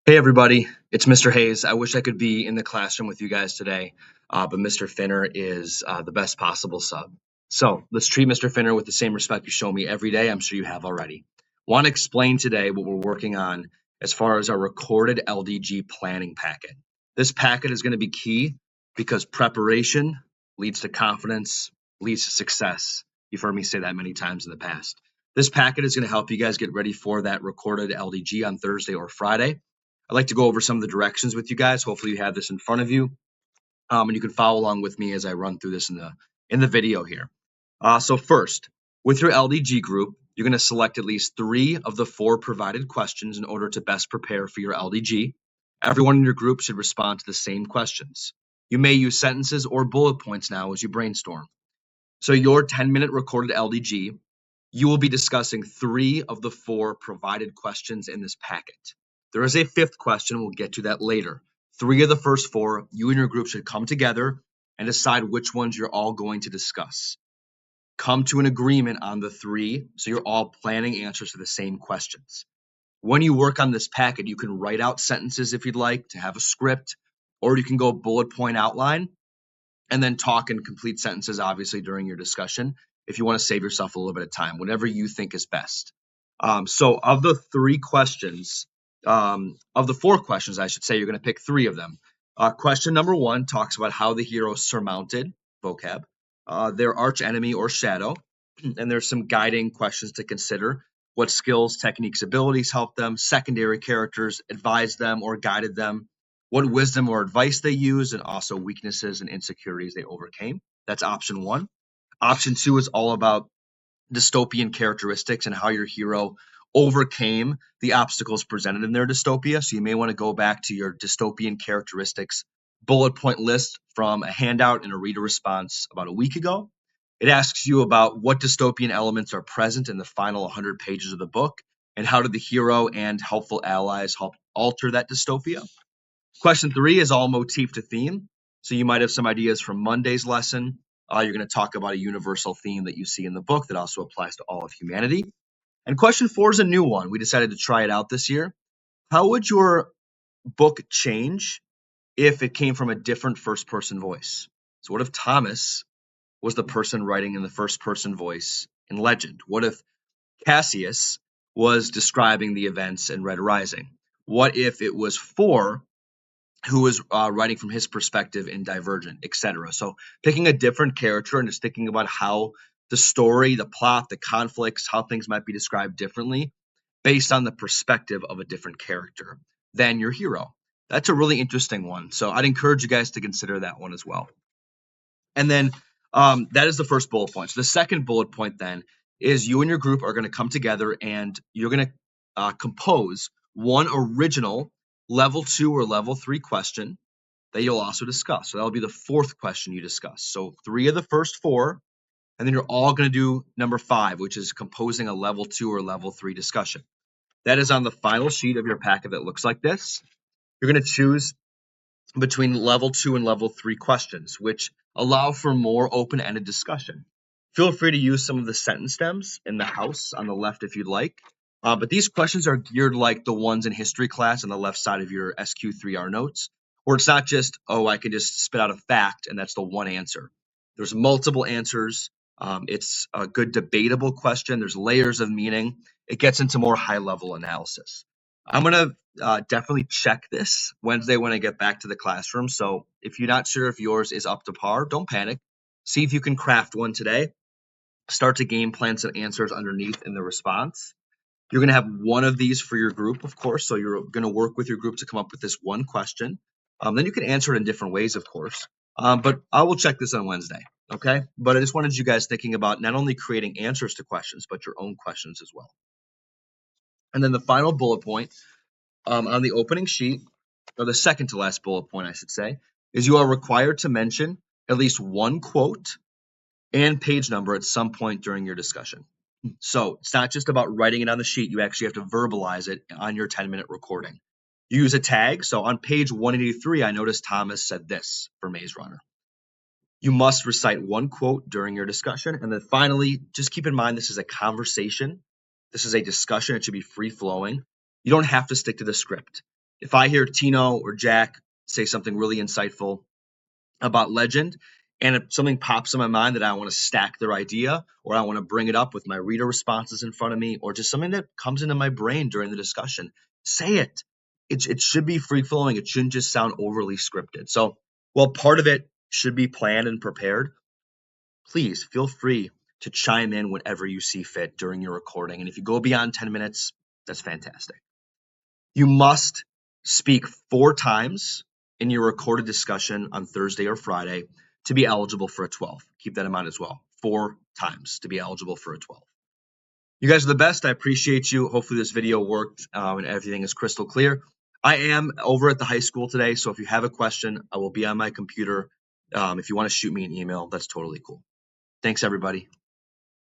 Hey everybody, it's Mr. Hayes. I wish I could be in the classroom with you guys today, but Mr. Finner is the best possible sub. So let's treat Mr. Finner with the same respect you show me every day. I'm sure you have already. Want to explain today what we're working on as far as our recorded LDG planning packet. This packet is going to be key because preparation leads to confidence, leads to success. You've heard me say that many times in the past. This packet is going to help you guys get ready for that recorded LDG on Thursday or Friday. I'd like to go over some of the directions with you guys. Hopefully you have this in front of you, and you can follow along with me as I run through this in the video here. So first, with your LDG group, you're going to select at least 3 of the 4 provided questions in order to best prepare for your LDG. Everyone in your group should respond to the same questions. You may use sentences or bullet points now as you brainstorm. So your 10-minute recorded LDG, you will be discussing 3 of the 4 provided questions in this packet. There is a 5th question. We'll get to that later. 3 of the first 4, you and your group should come together and decide which ones you're all going to discuss. Come to an agreement on the 3, so you're all planning answers to the same questions. When you work on this packet, you can write out sentences if you'd like to have a script, or you can go bullet point outline and then talk in complete sentences, obviously, during your discussion if you want to save yourself a little bit of time, whatever you think is best. So of the 3 questions, of the 4 questions, I should say, you're going to pick 3 of them. Question number 1 talks about how the hero surmounted, vocab, their arch enemy or shadow. And there's some guiding questions to consider. What skills, techniques, abilities helped them, secondary characters advised them or guided them, what wisdom or advice they used, and also weaknesses and insecurities they overcame. That's option 1. Option 2 is all about dystopian characteristics and how your hero overcame the obstacles presented in their dystopia. So you may want to go back to your dystopian characteristics bullet point list from a handout and a reader response about a week ago. It asks you about what dystopian elements are present in the final 100 pages of the book and how did the hero and helpful allies help alter that dystopia. Question 3 is all motif to theme. So you might have some ideas from Monday's lesson. You're going to talk about a universal theme that you see in the book that also applies to all of humanity. And question 4 is a new one. We decided to try it out this year. How would your book change if it came from a different first-person voice? So what if Thomas was the person writing in the first-person voice in Legend? What if Cassius was describing the events in Red Rising? What if it was 4 who was writing from his perspective in Divergent, etc. So picking a different character and just thinking about how the story, the plot, the conflicts, how things might be described differently based on the perspective of a different character than your hero. That's a really interesting one. So I'd encourage you guys to consider that one as well. And then that is the first bullet point. So the second bullet point then is you and your group are going to come together and you're going to compose one original level 2 or level 3 question that you'll also discuss. So that'll be the 4th question you discuss. So 3 of the first 4, and then you're all going to do number 5, which is composing a level 2 or level 3 discussion. That is on the final sheet of your packet that looks like this. You're going to choose between level 2 and level 3 questions, which allow for more open-ended discussion. Feel free to use some of the sentence stems in the house on the left if you'd like. But these questions are geared like the ones in history class on the left side of your SQ3R notes, where it's not just, oh, I can just spit out a fact and that's the one answer. There's multiple answers. It's a good debatable question. There's layers of meaning. It gets into more high-level analysis. I'm going to definitely check this Wednesday when I get back to the classroom. So if you're not sure if yours is up to par, don't panic. See if you can craft one today. Start to game plan some answers underneath in the response. You're going to have one of these for your group, of course. So you're going to work with your group to come up with this one question. Then you can answer it in different ways, of course. But I will check this on Wednesday, okay? But I just wanted you guys thinking about not only creating answers to questions, but your own questions as well. And then the final bullet point on the opening sheet, or the second to last bullet point, I should say, is you are required to mention at least one quote and page number at some point during your discussion. So it's not just about writing it on the sheet. You actually have to verbalize it on your 10-minute recording. You use a tag. So on page 183, I noticed Thomas said this for Maze Runner. You must recite one quote during your discussion. And then finally, just keep in mind this is a conversation. This is a discussion. It should be free-flowing. You don't have to stick to the script. If I hear Tino or Jack say something really insightful about Legend, and if something pops in my mind that I want to stack their idea, or I want to bring it up with my reader responses in front of me, or just something that comes into my brain during the discussion, say it. It should be free flowing. It shouldn't just sound overly scripted. So, while part of it should be planned and prepared, please feel free to chime in whenever you see fit during your recording. And if you go beyond 10 minutes, that's fantastic. You must speak 4 times in your recorded discussion on Thursday or Friday to be eligible for a 12. Keep that in mind as well. 4 times to be eligible for a 12. You guys are the best. I appreciate you. Hopefully this video worked and everything is crystal clear. I am over at the high school today, so if you have a question, I will be on my computer. If you want to shoot me an email, that's totally cool. Thanks, everybody.